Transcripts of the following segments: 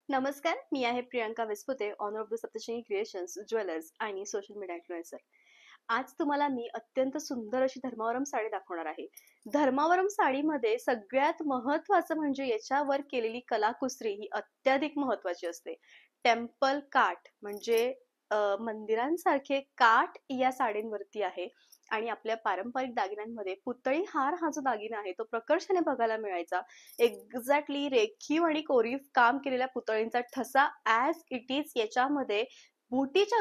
नमस्कार, मी आहे Priyanka Vispute, owner of the Saptashrungi creations, jewellers आणि सोशल मीडिया इन्फ्लुएन्सर. आज तुम्हाला मी अत्यंत सुंदर अशी धर्मावरम साडी दाखवणार आहे. धर्मावरम साडीमध्ये सगळ्यात महत्त्वाचं म्हणजे याच्यावर केलेली कलाकुसरी ही अत्याधिक महत्त्वाची असते. टेम्पल काठ म्हणजे मंदिरांसारखे काठ या साडींवरती आहे आणि आपल्या पारंपरिक दागिन्यांमध्ये पुतळी हार हा जो दागिना आहे तो प्रकर्षाने बघायला मिळायचा. एक्झॅक्टली रेखीव आणि कोरीव काम केलेल्या पुतळींचा ठसा ॲज इट इज याच्यामध्ये बुटीच्या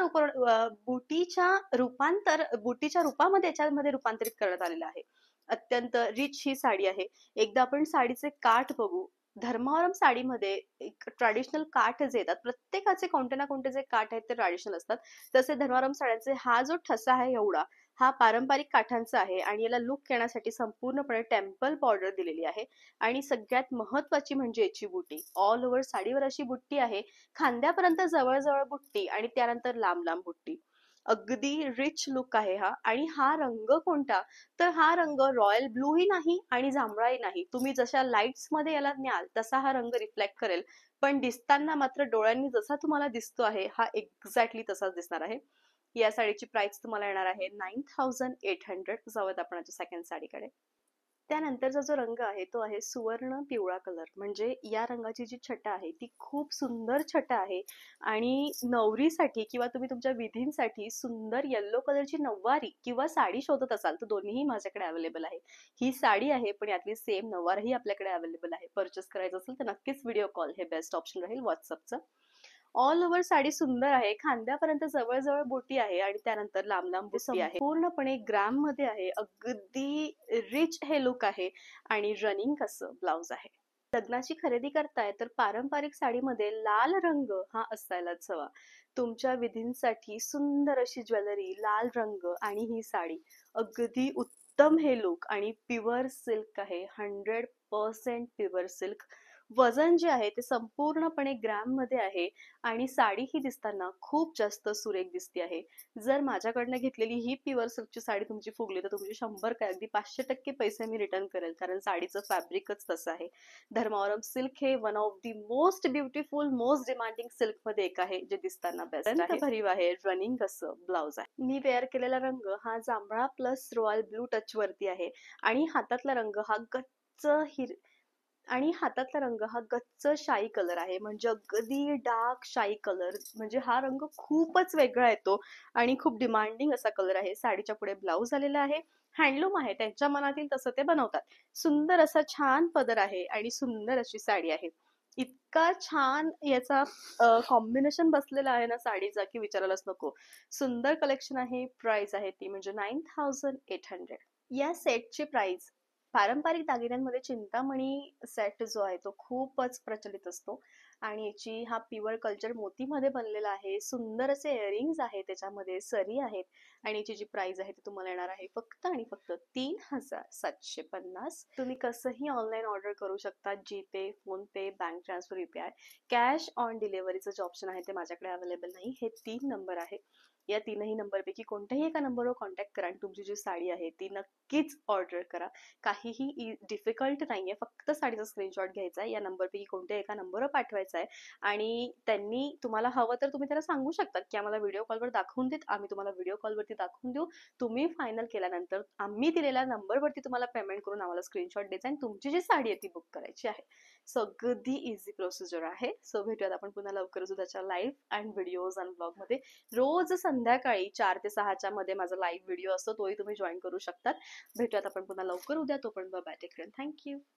रूपामध्ये याच्यामध्ये रूपांतरित करण्यात आलेलं आहे. अत्यंत रिच ही साडी आहे. एकदा आपण साडीचे काठ बघू. धर्मावरम साडीमध्ये एक ट्रॅडिशनल काठ जे येतात, प्रत्येकाचे कोणते ना कोणते जे काठ आहेत ते ट्रॅडिशनल असतात. तसे धर्मावरम साड्यांचे हा जो ठसा आहे एवढा हा पारंपरिक काठांचा आहे आणि याला लुक येण्यासाठी संपूर्णपणे टेम्पल बॉर्डर दिलेली आहे. आणि सगळ्यात महत्वाची म्हणजे याची बुट्टी. ऑल ओव्हर साडीवर अशी बुट्टी आहे. खांद्यापर्यंत जवळ बुट्टी आणि त्यानंतर लांब बुट्टी. अगदी रिच लुक आहे हा. आणि हा रंग कोणता, तर हा रंग रॉयल ब्लू ही नाही आणि जांभळाही नाही. तुम्ही जशा लाईट्स मध्ये याला न्याल तसा हा रंग रिफ्लेक्ट करेल, पण दिसताना मात्र डोळ्यांनी जसा तुम्हाला दिसतो आहे हा एक्झॅक्टली तसाच दिसणार आहे. या साडीची प्राइस तुम्हाला येणार आहे 9800. जाऊयात आपण सेकंड साडीकडे. त्यानंतरचा जो रंग आहे तो आहे सुवर्ण पिवळा कलर. म्हणजे या रंगाची जी छटा आहे ती खूप सुंदर छटा आहे आणि नवरीसाठी किंवा तुम्ही तुमच्या विधींसाठी सुंदर येल्लो कलरची नऊवारी किंवा साडी शोधत असाल तर दोन्हीही माझ्याकडे अवेलेबल आहे. ही साडी आहे पण यातली सेम नऊवारही आपल्याकडे अवेलेबल आहे. परचेस करायचं असेल तर नक्कीच व्हिडिओ कॉल हे बेस्ट ऑप्शन राहील व्हॉट्सअपचं. ऑल ओव्हर साडी सुंदर आहे. खांद्यापर्यंत जवळ बुटी आहे आणि त्यानंतर लांब बुट्टी आहे. पूर्णपणे ग्राम मध्ये आहे. अगदी रिच हे लुक आहे आणि रनिंग असं ब्लाउज आहे. लग्नाची खरेदी करताय तर पारंपरिक साडीमध्ये लाल रंग हा असायलाच हवा. तुमच्या विधींसाठी सुंदर अशी ज्वेलरी, लाल रंग आणि ही साडी अगदी उत्तम हे लुक. आणि प्युअर सिल्क आहे. 100% प्युअर सिल्क. वजन जे आहे ते संपूर्णपणे ग्रॅम मध्ये आहे आणि साडी ही दिसताना खूप जास्त सुरेख दिसते आहे. जर माझ्याकडनं घेतलेली ही प्युअर सिल्कची साडी तुमची फुगली तर तुमची 100 काय अगदी 500% पैसे मी रिटर्न करेल, कारण साडीचं फॅब्रिकच तसं आहे. धर्मावरम सिल्क हे one of the most beautiful, most demanding silk मध्ये एक आहे जे दिसताना बेस्ट आहे. भरीव आहे. रनिंग असं ब्लाउज आहे. मी वेअर केलेला रंग हा जांभळा प्लस रॉयल ब्लू टच वरती आहे आणि हातातला रंग हा गच्च शाई कलर आहे. म्हणजे अगदी डार्क शाई कलर. म्हणजे हा रंग खूपच वेगळा येतो आणि खूप डिमांडिंग असा कलर आहे. साडीच्या पुढे ब्लाउज आलेला आहे. हँडलूम आहे. त्यांच्या मनातील तसं ते बनवतात. सुंदर असा छान पदर आहे आणि सुंदर अशी साडी आहे. इतका छान याचा कॉम्बिनेशन बसलेला आहे ना साडीचा की विचारायलाच नको. सुंदर कलेक्शन आहे. प्राइस आहे ती म्हणजे 9800. या सेटची प्राइस पारंपरिक दागिन्यांमध्ये चिंतामणी सेट जो आहे तो खूपच प्रचलित असतो आणि याची हा प्युअर कल्चर मोतीमध्ये बनलेला आहे. सुंदर असे इयरिंग्स आहेत, त्याच्यामध्ये सरी आहेत आणि याची जी प्राइस आहे ती तुम्हाला येणार आहे फक्त आणि फक्त 3750. तुम्ही कसंही ऑनलाईन ऑर्डर करू शकता. G Pay, PhonePe, bank transfer, UPI. Cash on डिलिव्हरीचं जे ऑप्शन आहे ते माझ्याकडे अवेलेबल नाही. हे 3 नंबर आहे. या तीनही नंबरपैकी कोणत्याही एका नंबरवर कॉन्टॅक्ट करा आणि तुमची जी साडी आहे ती नक्कीच ऑर्डर करा. काहीही डिफिकल्ट नाहीये. फक्त साडीचा स्क्रीनशॉट घ्यायचा आहे, या नंबरपैकी कोणत्याही एका नंबरवर पाठवायचा आहे आणि त्यांनी तुम्हाला हवं तर तुम्ही त्याला सांगू शकता की आम्हाला व्हिडिओ कॉलवर दाखवून देत. आम्ही तुम्हाला व्हिडिओ कॉलवरती दाखवून देऊ. तुम्ही फायनल केल्यानंतर आम्ही दिलेल्या नंबरवरती तुम्हाला पेमेंट करून आम्हाला स्क्रीनशॉट द्यायचा आणि तुमची जी साडी आहे ती बुक करायची आहे. सो अगदी इझी प्रोसिजर आहे. सो भेटूयात आपण पुन्हा लवकरच उद्याच्या लाईव्ह अँड व्हिडिओज आणि ब्लॉग मध्ये. रोज संध्याकाळी 4 ते 6च्या मध्ये माझा लाईव्ह व्हिडिओ असतो, तोही तुम्ही जॉईन करू शकतात. भेटूयात आपण पुन्हा लवकर उद्या. तोपर्यंत बाय, टेक केअर, थँक्यू.